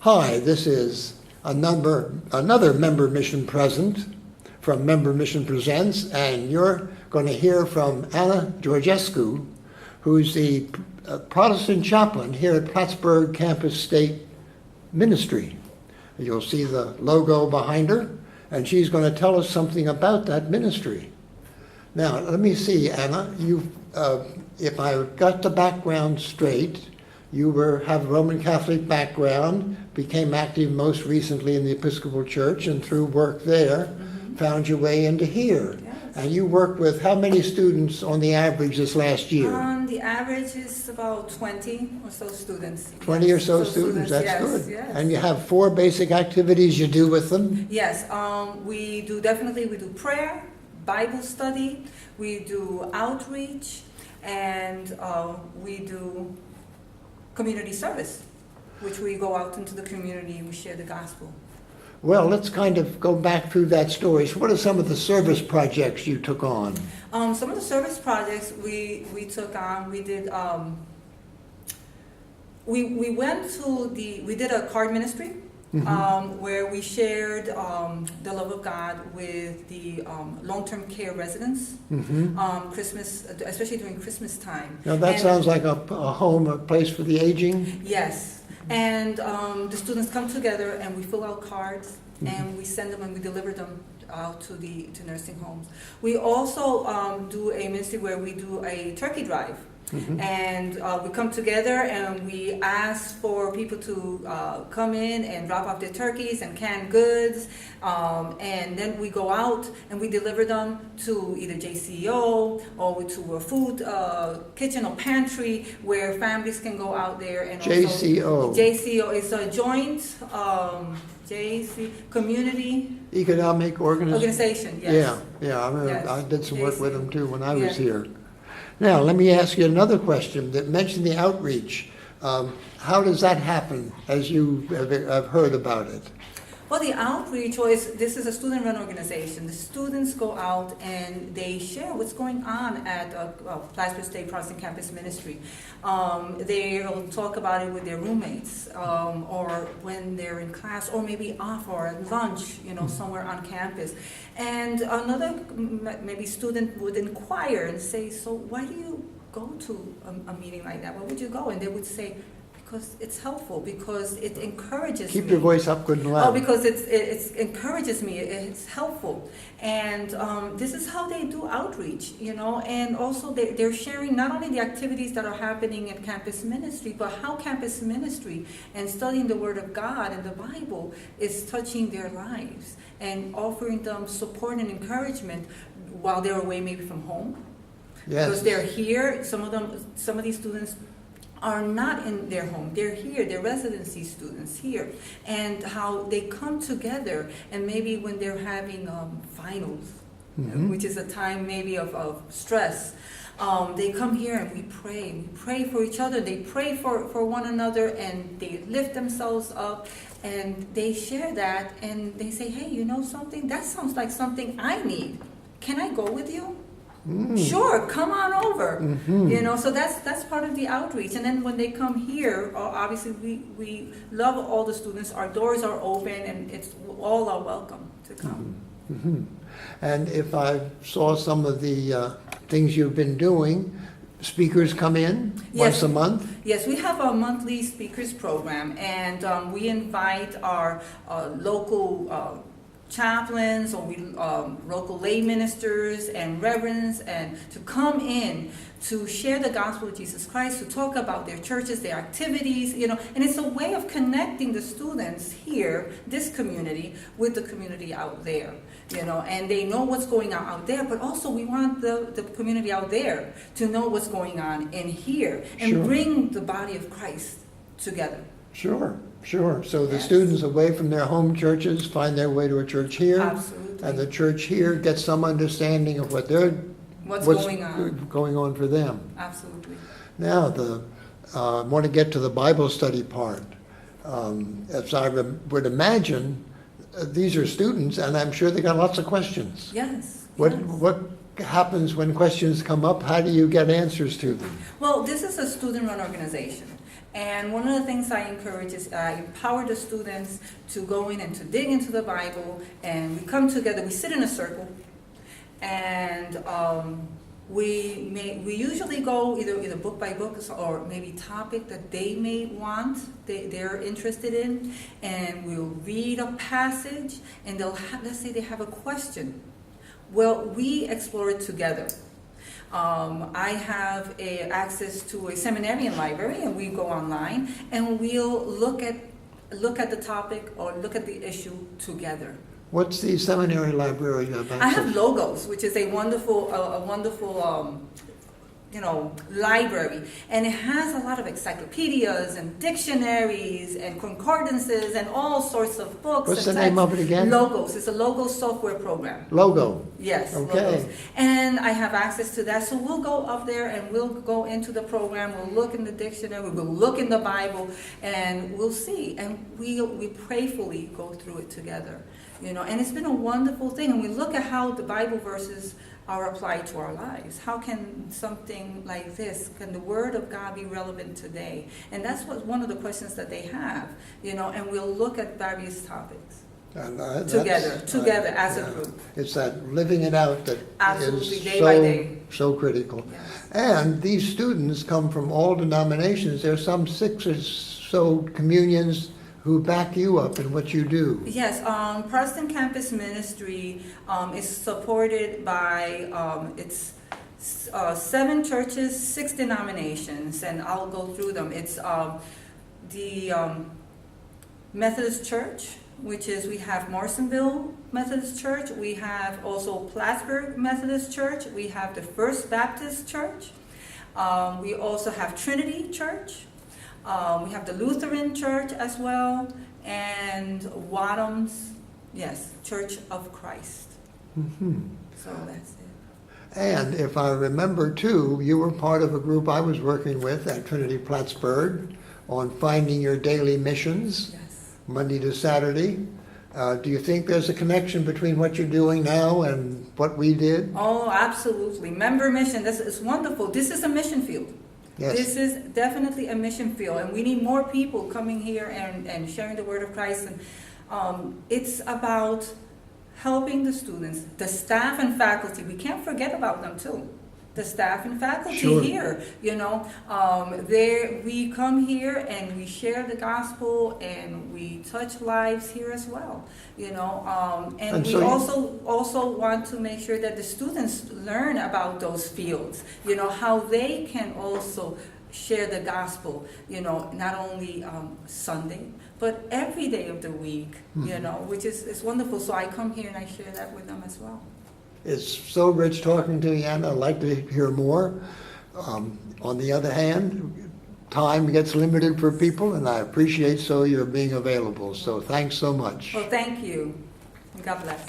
Hi, this is another Member Mission present from Member Mission Presents, and you're going to hear from Anna Georgescu, who's the Protestant chaplain here at Plattsburgh Campus State Ministry. You'll see the logo behind her, and she's going to tell us something about that ministry. Now, let me see, Anna, if I got the background straight, you have a Roman Catholic background, became active most recently in the Episcopal Church, and through work there, found your way into here. Yes. And you worked with how many students on the average this last year? The average is about 20 or so students. 20 Yes, or so students, that's yes, good. Yes. And you have 4 basic activities you do with them? Yes, we do prayer, Bible study, we do outreach, and we do community service, which we go out into the community and we share the gospel. Well, let's kind of go back through that story. So what are some of the service projects you took on? Some of the service projects we took on, we did, we did a card ministry, where we shared the love of God with the long-term care residents, Christmas, especially during Christmas time. Now that sounds like a home, a place for the aging? Yes. And the students come together and we fill out cards and we send them and we deliver them out to nursing homes. We also do a ministry where we do a turkey drive. And we come together and we ask for people to come in and drop off their turkeys and canned goods, and then we go out and we deliver them to either JCO or to a food kitchen or pantry where families can go out there and JCO. JCO is a joint community Economic organization. Yes. Yeah. I remember, Yes. I did some work with them too when I was Yeah. here. Now, let me ask you another question that mentioned the outreach. How does that happen as you have heard about it? Well, the outreach this is a student-run organization. The students go out and they share what's going on at Plattsburgh State Protestant Campus Ministry. They'll talk about it with their roommates, or when they're in class, or maybe off or at lunch, somewhere on campus. And another maybe student would inquire and say, "So why do you go to a meeting like that? Why would you go?" And they would say, "Because it's helpful, because it encourages me." Keep your voice up good and loud. Oh, because it encourages me, it's helpful. And this is how they do outreach, and also they're sharing not only the activities that are happening at campus ministry, but how campus ministry and studying the Word of God and the Bible is touching their lives and offering them support and encouragement while they're away maybe from home. Yes. Because they're here, some of these students are not in their home. They're here, they're residency students here. And how they come together, and maybe when they're having finals, which is a time maybe of stress, they come here and we pray for each other, they pray for one another, and they lift themselves up, and they share that, and they say, "Hey, you know something? That sounds like something I need. Can I go with you?" Sure, come on over. So that's part of the outreach. And then when they come here, obviously we love all the students. Our doors are open, and all are welcome to come. And if I saw some of the things you've been doing, speakers come in once a month? Yes, we have a monthly speakers program, and we invite our local chaplains or local lay ministers and reverends and to come in to share the gospel of Jesus Christ, to talk about their churches, their activities, and it's a way of connecting the students here, this community, with the community out there, and they know what's going on out there, but also we want the community out there to know what's going on in here and bring the body of Christ together. Sure. So the students away from their home churches find their way to a church here. Absolutely. And the church here gets some understanding of what's going on for them. Absolutely. Now, I want to get to the Bible study part. As I would imagine, these are students, and I'm sure they got lots of questions. Yes. What happens when questions come up? How do you get answers to them? Well, this is a student-run organization. And one of the things I encourage is I empower the students to go in and to dig into the Bible, and we come together, we sit in a circle, and we usually go either book by book or maybe topic that they may want, they're interested in, and we'll read a passage, and let's say they have a question. Well, we explore it together. I have access to a seminarian library, and we go online, and we'll look at the topic or look at the issue together. What's the seminary library about? I have Logos, which is a wonderful, library, and it has a lot of encyclopedias and dictionaries and concordances and all sorts of books. What's and the name texts. of it again? Logos. It's a Logos software program. Logo. Yes, Okay. Logos. And I have access to that, so we'll go up there and we'll go into the program. We'll look in the dictionary. We'll look in the Bible, and we'll see. And we prayerfully go through it together. And it's been a wonderful thing. And we look at how the Bible verses are applied to our lives. How can something like this, can the Word of God be relevant today? And that's one of the questions that they have, and we'll look at various topics. And, Together as a group. It's that living it out that Absolutely, is day by day. so critical. Yes. And these students come from all denominations. There's some 6 or so communions who back you up in what you do. Yes, Protestant Campus Ministry is supported by it's 7 churches, 6 denominations, and I'll go through them. It's the Methodist Church, which is, we have Morrisonville Methodist Church, we have also Plattsburgh Methodist Church, we have the First Baptist Church, we also have Trinity Church, we have the Lutheran Church as well, and Wadham's, Church of Christ. Mm-hmm. So that's it. And if I remember too, you were part of a group I was working with at Trinity Plattsburgh on finding your daily missions, Yes. Monday to Saturday. Do you think there's a connection between what you're doing now and what we did? Oh, absolutely. Member mission, this is wonderful. This is a mission field. Yes. This is definitely a mission field, and we need more people coming here and sharing the word of Christ. And it's about helping the students, the staff and faculty. We can't forget about them too. The staff and faculty Sure. here, we come here and we share the gospel and we touch lives here as well, and we so also want to make sure that the students learn about those fields, how they can also share the gospel, not only Sunday, but every day of the week, which is wonderful. So I come here and I share that with them as well. It's so rich talking to you, Anna. I'd like to hear more. On the other hand, time gets limited for people, and I appreciate your being available. So thanks so much. Well, thank you. God bless.